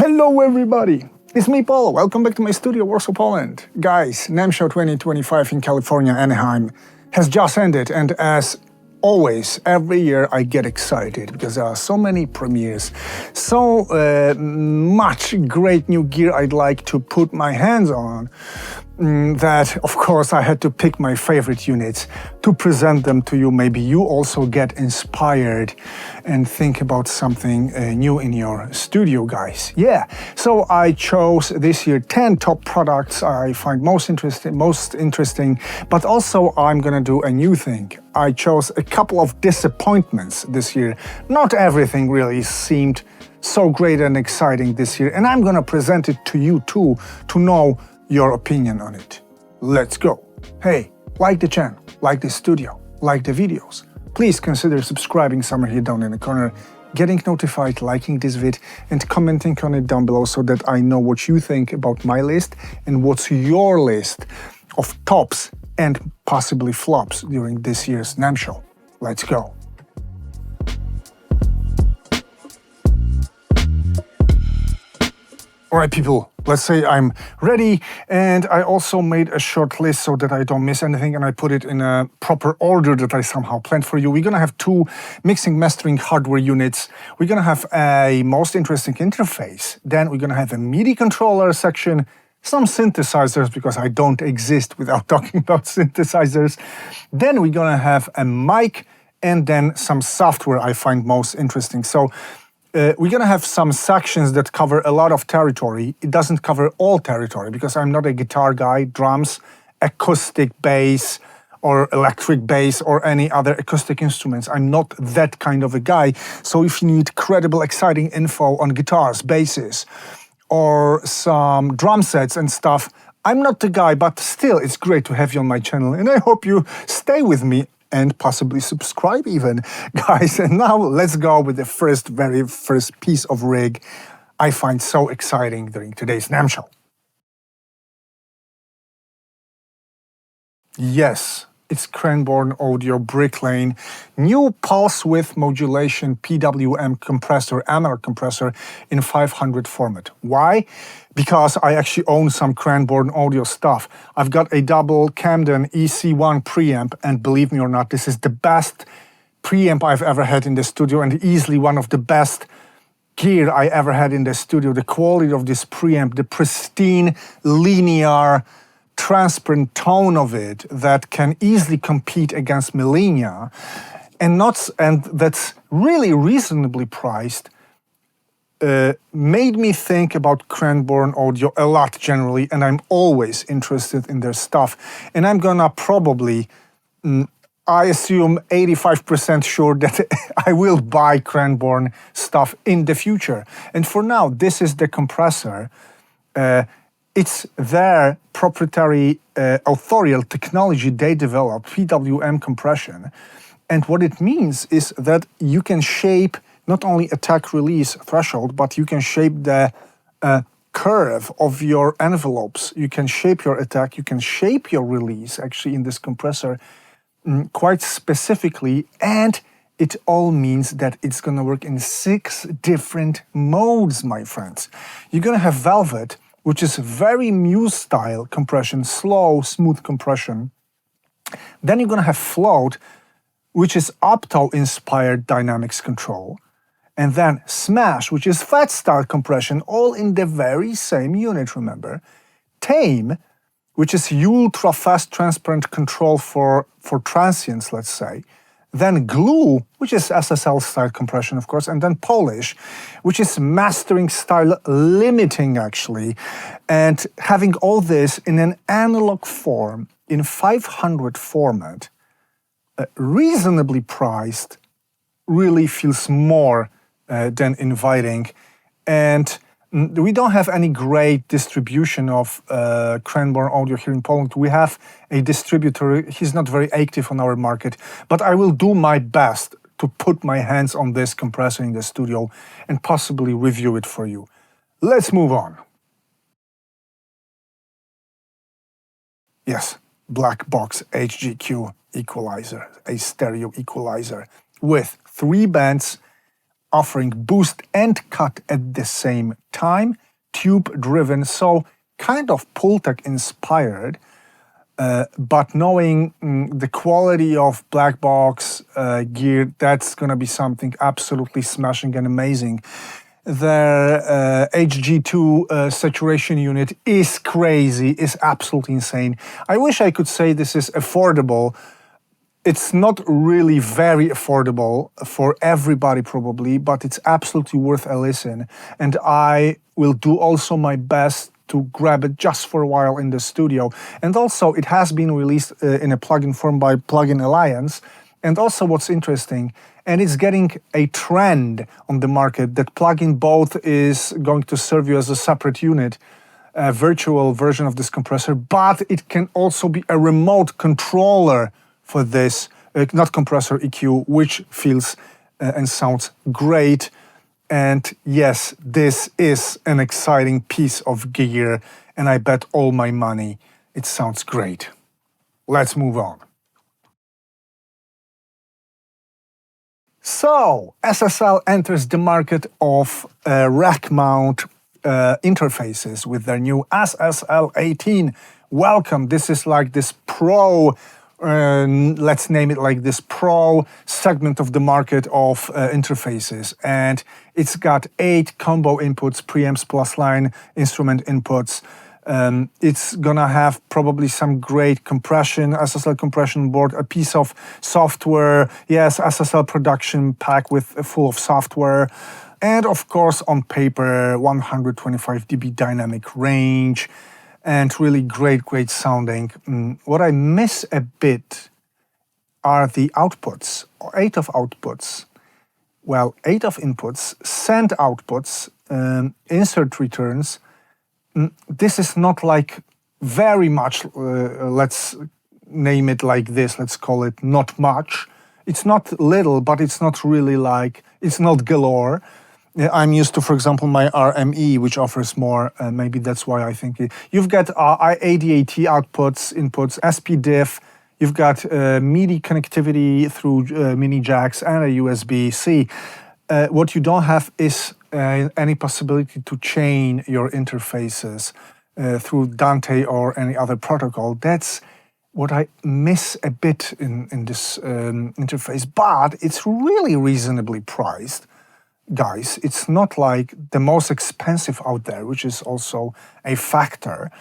Hello everybody, it's me Paul, welcome back to my studio, Warsaw, Poland. Guys, Namm Show 2025 in California, Anaheim has just ended, and as always, every year I get excited because there are so many premieres, so much great new gear I'd like to put my hands on, that of course I had to pick my favorite units to present them to you. Maybe you also get inspired and think about something new in your studio, guys. Yeah, so I chose this year 10 top products I find most interesting, but also I'm gonna do a new thing. I chose a couple of disappointments this year. Not everything really seemed so great and exciting this year, and I'm gonna present it to you too, to know your opinion on it. Let's go. Hey, like the channel, like the studio, like the videos. Please consider subscribing somewhere here down in the corner, getting notified, liking this vid, and commenting on it down below so that I know what you think about my list and what's your list of tops and possibly flops during this year's Namm Show. Let's go. All right, people, let's say I'm ready, and I also made a short list so that I don't miss anything, and I put it in a proper order that I somehow planned for you. We're gonna have two mixing mastering hardware units. We're gonna have a most interesting interface. Then we're gonna have a MIDI controller section, some synthesizers, because I don't exist without talking about synthesizers. Then we're gonna have a mic, and then some software I find most interesting. So we're gonna have some sections that cover a lot of territory. It doesn't cover all territory because I'm not a guitar guy, drums, acoustic bass, or electric bass, or any other acoustic instruments. I'm not that kind of a guy. So if you need credible, exciting info on guitars, basses, or some drum sets and stuff, I'm not the guy, but still it's great to have you on my channel, and I hope you stay with me and possibly subscribe even, guys. And now let's go with the very first piece of rig I find so exciting during today's Namm Show. Yes, it's Cranborn Audio Bricklane new pulse width modulation PWM compressor, analog compressor in 500 format. Why? Because I actually own some Cranborn Audio stuff. I've got a double Camden EC1 preamp, and believe me or not, this is the best preamp I've ever had in the studio, and easily one of the best gear I ever had in the studio. The quality of this preamp, the pristine, linear, transparent tone of it that can easily compete against Behringer, and that's really reasonably priced, made me think about Cranborn Audio a lot generally, and I'm always interested in their stuff. And I'm gonna probably, I assume 85% sure that I will buy Cranborn stuff in the future. And for now, this is the compressor. It's their proprietary authorial technology they developed, PWM compression. And what it means is that you can shape not only attack release threshold, but you can shape the curve of your envelopes. You can shape your attack, you can shape your release actually in this compressor quite specifically, and it all means that it's gonna work in 6 different modes, my friends. You're gonna have Velvet, which is very Muse style compression, slow, smooth compression. Then you're gonna have Float, which is Opto-inspired dynamics control. And then Smash, which is fat style compression, all in the very same unit, remember. Tame, which is ultra fast transparent control for transients, let's say. Then Glue, which is SSL style compression, of course, and then Polish, which is mastering style limiting, actually. And having all this in an analog form, in 500 format, reasonably priced, really feels more than inviting. And we don't have any great distribution of Cranborn Audio here in Poland. We have a distributor. He's not very active on our market, but I will do my best to put my hands on this compressor in the studio and possibly review it for you. Let's move on. Yes, black box HGQ equalizer, a stereo equalizer with 3 bands, offering boost and cut at the same time, tube-driven, so kind of Pultec inspired, but knowing the quality of black box gear, that's going to be something absolutely smashing and amazing. Their HG2 saturation unit is crazy, is absolutely insane. I wish I could say this is affordable. It's not really very affordable for everybody probably, but it's absolutely worth a listen. And I will do also my best to grab it just for a while in the studio. And also it has been released in a plugin form by Plugin Alliance. And also what's interesting, and it's getting a trend on the market, that plugin both is going to serve you as a separate unit, a virtual version of this compressor, but it can also be a remote controller for this, not compressor, EQ, which feels and sounds great. And yes, this is an exciting piece of gear, and I bet all my money it sounds great. Let's move on. So, SSL enters the market of rack mount interfaces with their new SSL 18. Welcome, this is like this pro, let's name it like this, pro segment of the market of interfaces. And it's got 8 combo inputs, preamps plus line instrument inputs. It's gonna have probably some great compression, SSL compression board, a piece of software, yes, SSL production pack with full of software, and of course on paper 125 dB dynamic range, and really great sounding. What I miss a bit are the outputs, 8 of outputs. Well, 8 of inputs, send outputs, insert returns. This is not like very much, let's name it like this, let's call it not much. It's not little, but it's not really like, it's not galore. I'm used to, for example, my RME, which offers more, maybe that's why I think you've got ADAT outputs, inputs, SPDIF, you've got MIDI connectivity through mini jacks and a USB-C. What you don't have is any possibility to chain your interfaces through Dante or any other protocol. That's what I miss a bit in this interface, but it's really reasonably priced. Guys, it's not like the most expensive out there, which is also a factor.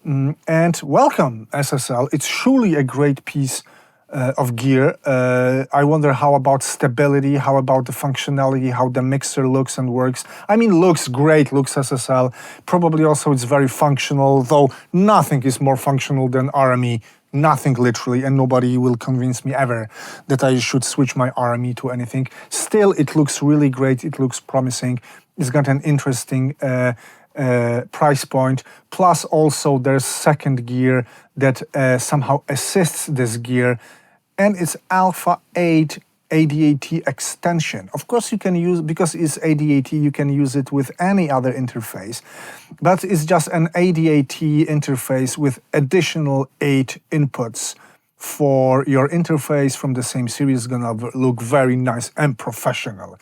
And welcome, SSL. It's surely a great piece of gear. I wonder how about stability, how about the functionality, how the mixer looks and works. I mean, looks great, looks SSL. Probably also it's very functional, though nothing is more functional than RME. Nothing literally, and nobody will convince me ever that I should switch my RME to anything. Still, it looks really great, it looks promising. It's got an interesting price point. Plus also there's second gear that somehow assists this gear, and it's Alpha 8 ADAT extension. Of course you can use, because it's ADAT, you can use it with any other interface, but it's just an ADAT interface with additional 8 inputs for your interface from the same series. Is gonna look very nice and professional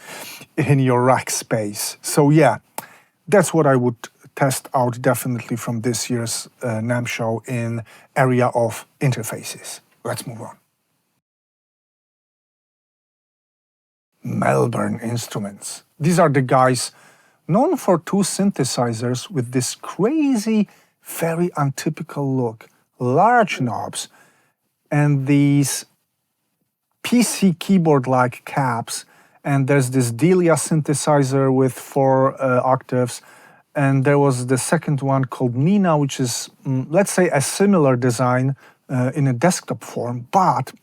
in your rack space. So yeah, that's what I would test out definitely from this year's Namm Show in area of interfaces. Let's move on. Melbourne Instruments. These are the guys known for 2 synthesizers with this crazy, very untypical look. Large knobs and these PC keyboard-like caps. And there's this Delia synthesizer with 4 octaves. And there was the second one called Nina, which is, let's say, a similar design in a desktop form. But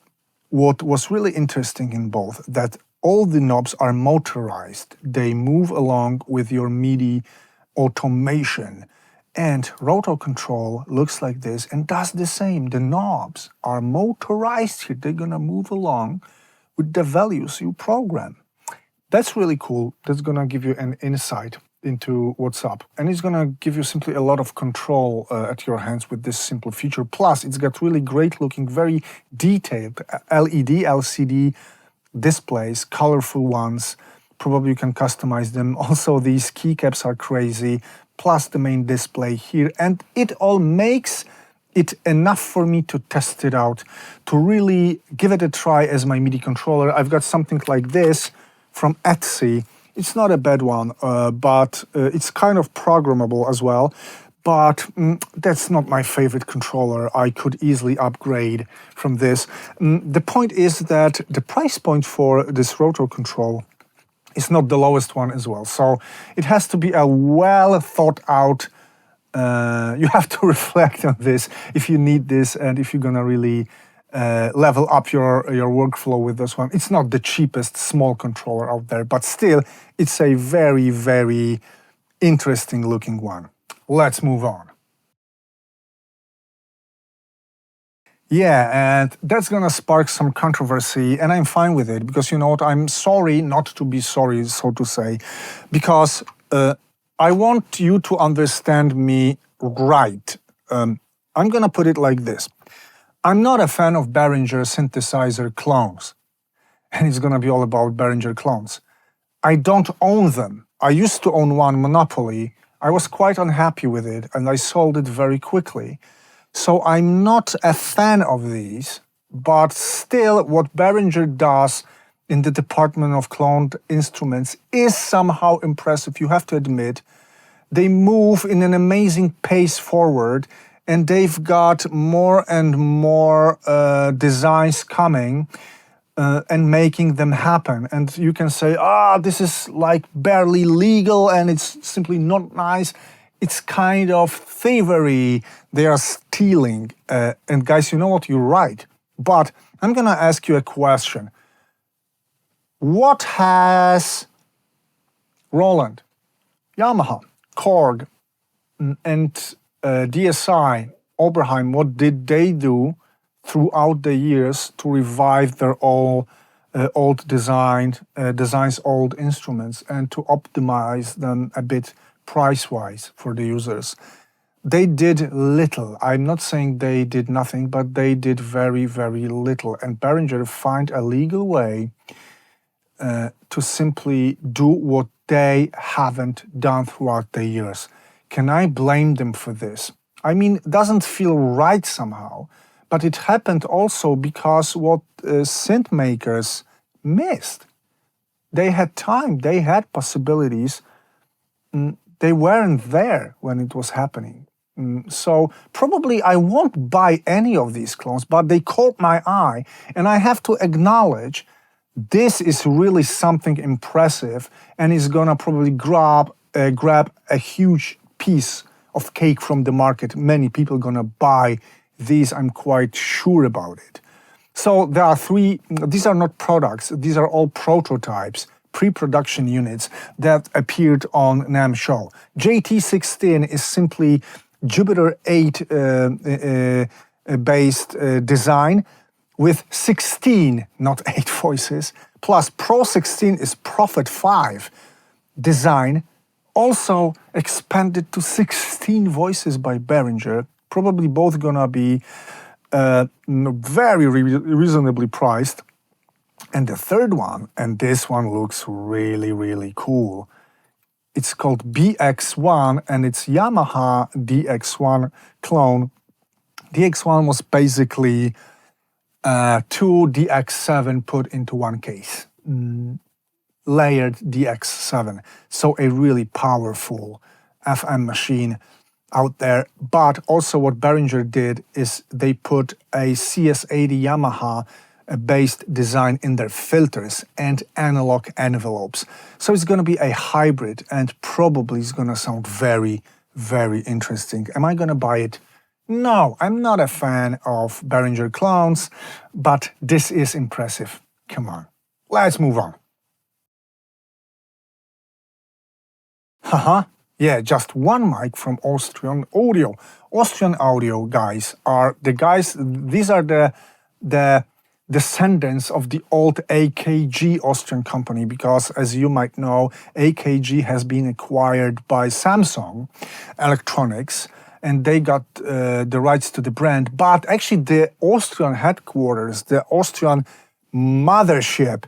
what was really interesting in both, that all the knobs are motorized. They move along with your MIDI automation. And Roto-Control looks like this and does the same. The knobs are motorized here. They're gonna move along with the values you program. That's really cool. That's gonna give you an insight into what's up. And it's gonna give you simply a lot of control at your hands with this simple feature. Plus, it's got really great looking, very detailed LED, LCD displays, colorful ones, Probably you can customize them. Also, these keycaps are crazy, plus the main display here. And it all makes it enough for me to test it out, to really give it a try as my MIDI controller. I've got something like this from Etsy. It's not a bad one, but it's kind of programmable as well. But that's not my favorite controller. I could easily upgrade from this. The point is that the price point for this Roto-Control is not the lowest one as well. So it has to be a well thought out. You have to reflect on this if you need this and if you're gonna really level up your workflow with this one. It's not the cheapest small controller out there, but still, it's a very, very interesting looking one. Let's move on. Yeah, and that's gonna spark some controversy, and I'm fine with it, because you know what, I'm sorry not to be sorry, so to say, because I want you to understand me right. I'm gonna put it like this. I'm not a fan of Behringer synthesizer clones, and it's gonna be all about Behringer clones. I don't own them. I used to own one, Monopoly. I was quite unhappy with it, and I sold it very quickly. So I'm not a fan of these, but still what Behringer does in the department of cloned instruments is somehow impressive, you have to admit. They move in an amazing pace forward, and they've got more and more designs coming and making them happen. And you can say, this is like barely legal and it's simply not nice. It's kind of thievery. They are stealing. And guys, you know what? You're right. But I'm going to ask you a question. What has Roland, Yamaha, Korg, and DSI, Oberheim, what did they do throughout the years to revive their old designs, old instruments, and to optimize them a bit price-wise for the users? They did little. I'm not saying they did nothing, but they did very, very little. And Behringer find a legal way to simply do what they haven't done throughout the years. Can I blame them for this? I mean, it doesn't feel right somehow, but it happened also because what synth makers missed. They had time, they had possibilities. They weren't there when it was happening. So probably I won't buy any of these clones, but they caught my eye, and I have to acknowledge this is really something impressive, and is gonna probably grab a huge piece of cake from the market. Many people gonna buy these, I'm quite sure about it. So there are three, these are not products, these are all prototypes, pre-production units that appeared on Namm Show. JT16 is simply Jupiter 8 based design with 16, not 8 voices, plus Pro 16 is Prophet 5 design, also expanded to 16 voices by Behringer, probably both gonna be very reasonably priced. And the third one, and this one looks really, really cool, it's called BX1, and it's Yamaha DX1 clone. DX1 was basically two DX7 put into one case, layered DX7. So a really powerful FM machine out there. But also what Behringer did is they put a CS80 Yamaha based design in their filters and analog envelopes. So it's going to be a hybrid, and probably it's going to sound very, very interesting. Am I going to buy it? No, I'm not a fan of Behringer clones, but this is impressive. Come on, let's move on. Haha, yeah, just one mic from Austrian Audio. Austrian Audio guys are the guys, these are the descendants of the old AKG Austrian company, because as you might know, AKG has been acquired by Samsung Electronics, and they got the rights to the brand. But actually the Austrian headquarters, the Austrian mothership,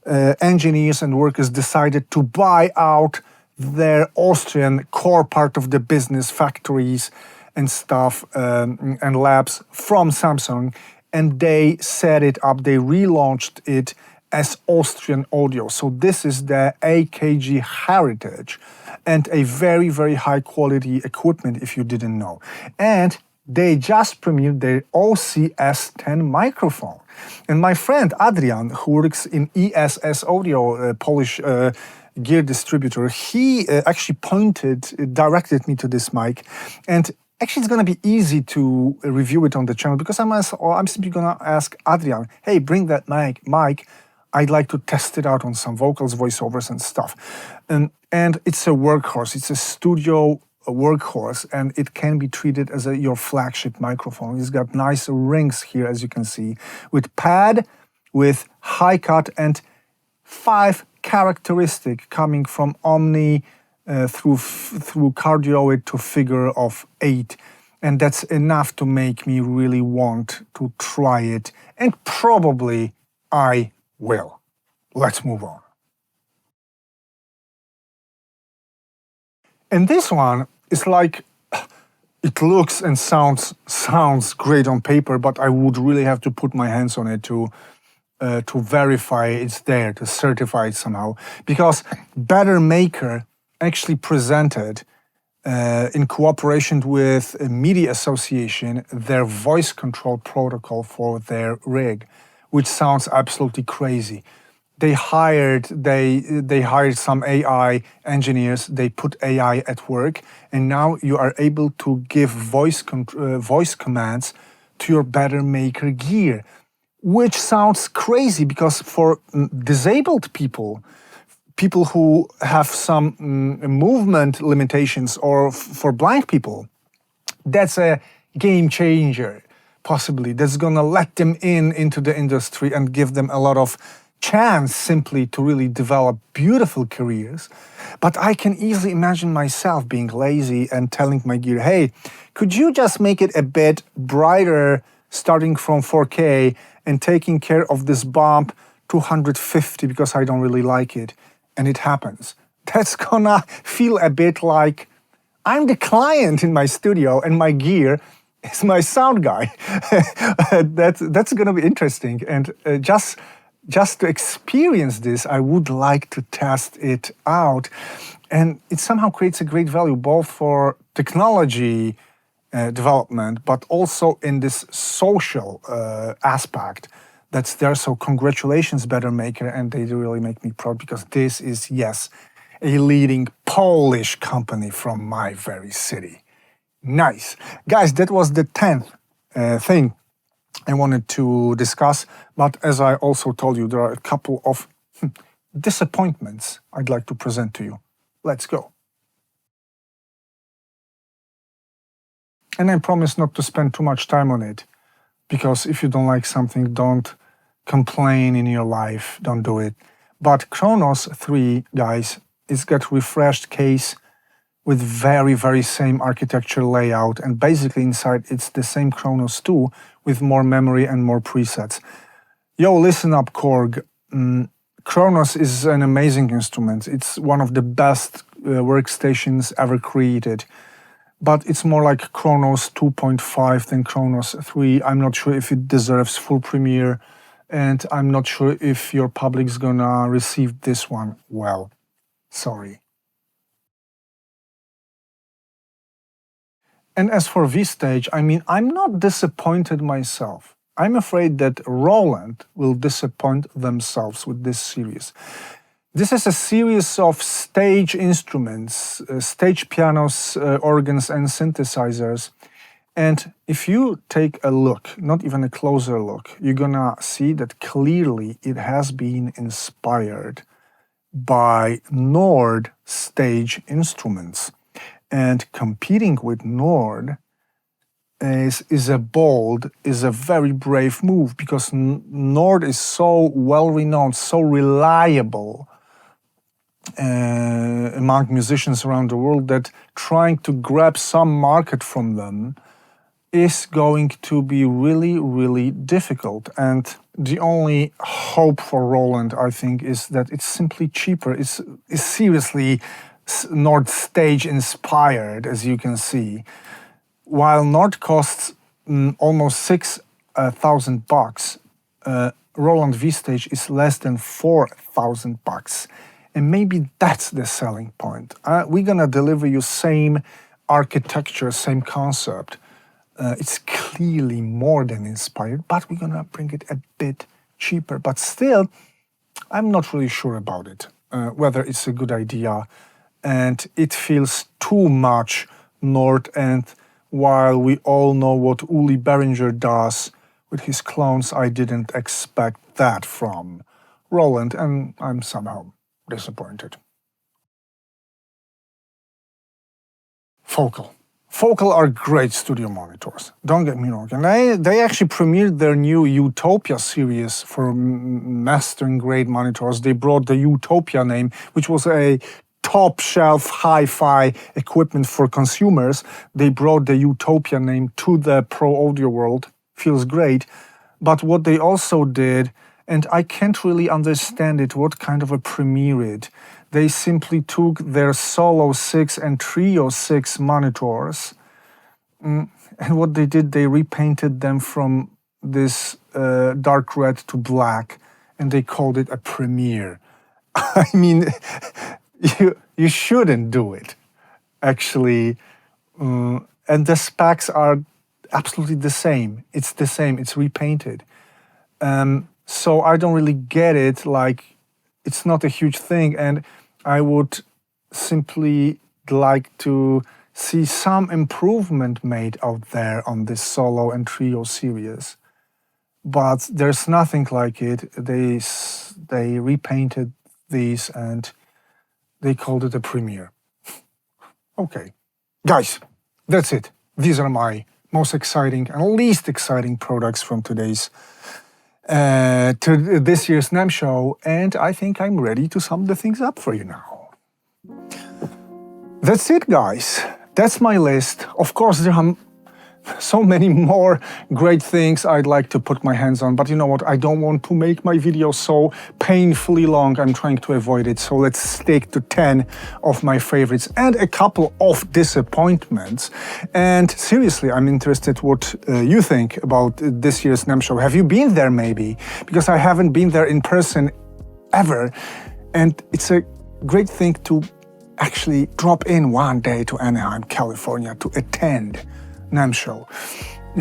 engineers and workers decided to buy out their Austrian core part of the business, factories and stuff, and labs from Samsung, and they set it up, they relaunched it as Austrian Audio. So this is the AKG heritage and a very, very high quality equipment, if you didn't know. And they just premiered their OCS10 microphone. And my friend Adrian, who works in ESS Audio, Polish gear distributor, he actually directed me to this mic. And actually, it's going to be easy to review it on the channel because I'm simply going to ask Adrian, hey, bring that mic. I'd like to test it out on some vocals, voiceovers and stuff. And it's a workhorse. It's a studio workhorse, and it can be treated as your flagship microphone. It's got nice rings here, as you can see, with pad, with high cut, and 5 characteristic coming from Omni through cardioid to figure of 8. And that's enough to make me really want to try it. And probably I will. Let's move on. And this one is like, it looks and sounds great on paper, but I would really have to put my hands on it to verify it's there, to certify it somehow. Because Bettermaker actually presented, in cooperation with a media association, their voice control protocol for their rig, which sounds absolutely crazy. They hired some AI engineers. They put AI at work, and now you are able to give voice commands to your Bettermaker gear, which sounds crazy because for disabled people who have some movement limitations, or for blind people, that's a game changer. Possibly that's gonna let them into the industry and give them a lot of chance simply to really develop beautiful careers. But I can easily imagine myself being lazy and telling my gear, hey, could you just make it a bit brighter starting from 4K and taking care of this bump to 150 because I don't really like it. And it happens. That's gonna feel a bit like I'm the client in my studio and my gear is my sound guy. That's gonna be interesting. And just to experience this, I would like to test it out. And it somehow creates a great value, both for technology development, but also in this social aspect that's there. So congratulations, Bettermaker, and they really make me proud because this is, yes, a leading Polish company from my very city. Nice. Guys, that was the 10th thing I wanted to discuss, but as I also told you, there are a couple of disappointments I'd like to present to you. Let's go. And I promise not to spend too much time on it, because if you don't like something, don't complain in your life, don't do it. But Kronos 3, guys, it's got refreshed case with very, very same architecture layout, and basically inside it's the same Kronos 2 with more memory and more presets. Yo, listen up, Korg. Kronos is an amazing instrument. It's one of the best workstations ever created. But it's more like Kronos 2.5 than Kronos 3. I'm not sure if it deserves full premiere, and I'm not sure if your public's gonna receive this one well. Sorry. And as for V-Stage, I mean, I'm not disappointed myself. I'm afraid that Roland will disappoint themselves with this series. This is a series of stage instruments, stage pianos, organs, and synthesizers. And if you take a look, not even a closer look, you're gonna see that clearly it has been inspired by Nord stage instruments. And competing with Nord is a very brave move, because Nord is so well-renowned, so reliable among musicians around the world, that trying to grab some market from them is going to be really, really difficult. And the only hope for Roland, I think, is that it's simply cheaper. It's seriously Nord stage inspired, as you can see. While Nord costs almost $6,000, Roland V-Stage is less than $4,000. And maybe that's the selling point. We're gonna deliver you same architecture, same concept. It's clearly more than inspired, but we're gonna bring it a bit cheaper. But still, I'm not really sure about it, whether it's a good idea. And it feels too much Nord. And while we all know what Uli Behringer does with his clones, I didn't expect that from Roland, and I'm somehow disappointed. Focal. Focal are great studio monitors, don't get me wrong. And they actually premiered their new Utopia series for mastering grade monitors. They brought the Utopia name, which was a top-shelf hi-fi equipment for consumers. They brought the Utopia name to the pro audio world. Feels great. But what they also did, and I can't really understand it, what kind of a premiere it. They simply took their Solo 6 and Trio 6 monitors, and what they did, they repainted them from this dark red to black, and they called it a premiere. I mean, you shouldn't do it, actually. And the specs are absolutely the same. It's the same, it's repainted. So I don't really get it, like, it's not a huge thing, and I would simply like to see some improvement made out there on this Solo and Trio series. But there's nothing like it. They repainted these and they called it a premiere. Okay, guys, that's it. These are my most exciting and least exciting products from today's to this year's Namm Show, and I think I'm ready to sum the things up for you now. That's it, guys. That's my list. Of course, there are so many more great things I'd like to put my hands on, but you know what? I don't want to make my video so painfully long. I'm trying to avoid it, so let's stick to 10 of my favorites and a couple of disappointments. And seriously, I'm interested what you think about this year's Namm Show. Have you been there maybe? Because I haven't been there in person ever, and it's a great thing to actually drop in one day to Anaheim, California to attend Namm Show.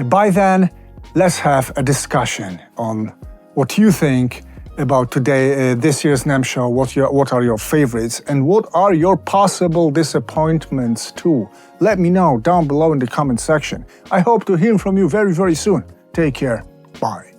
By then, let's have a discussion on what you think about this year's Namm Show. What are your favorites and what are your possible disappointments too? Let me know down below in the comment section. I hope to hear from you very, very soon. Take care. Bye.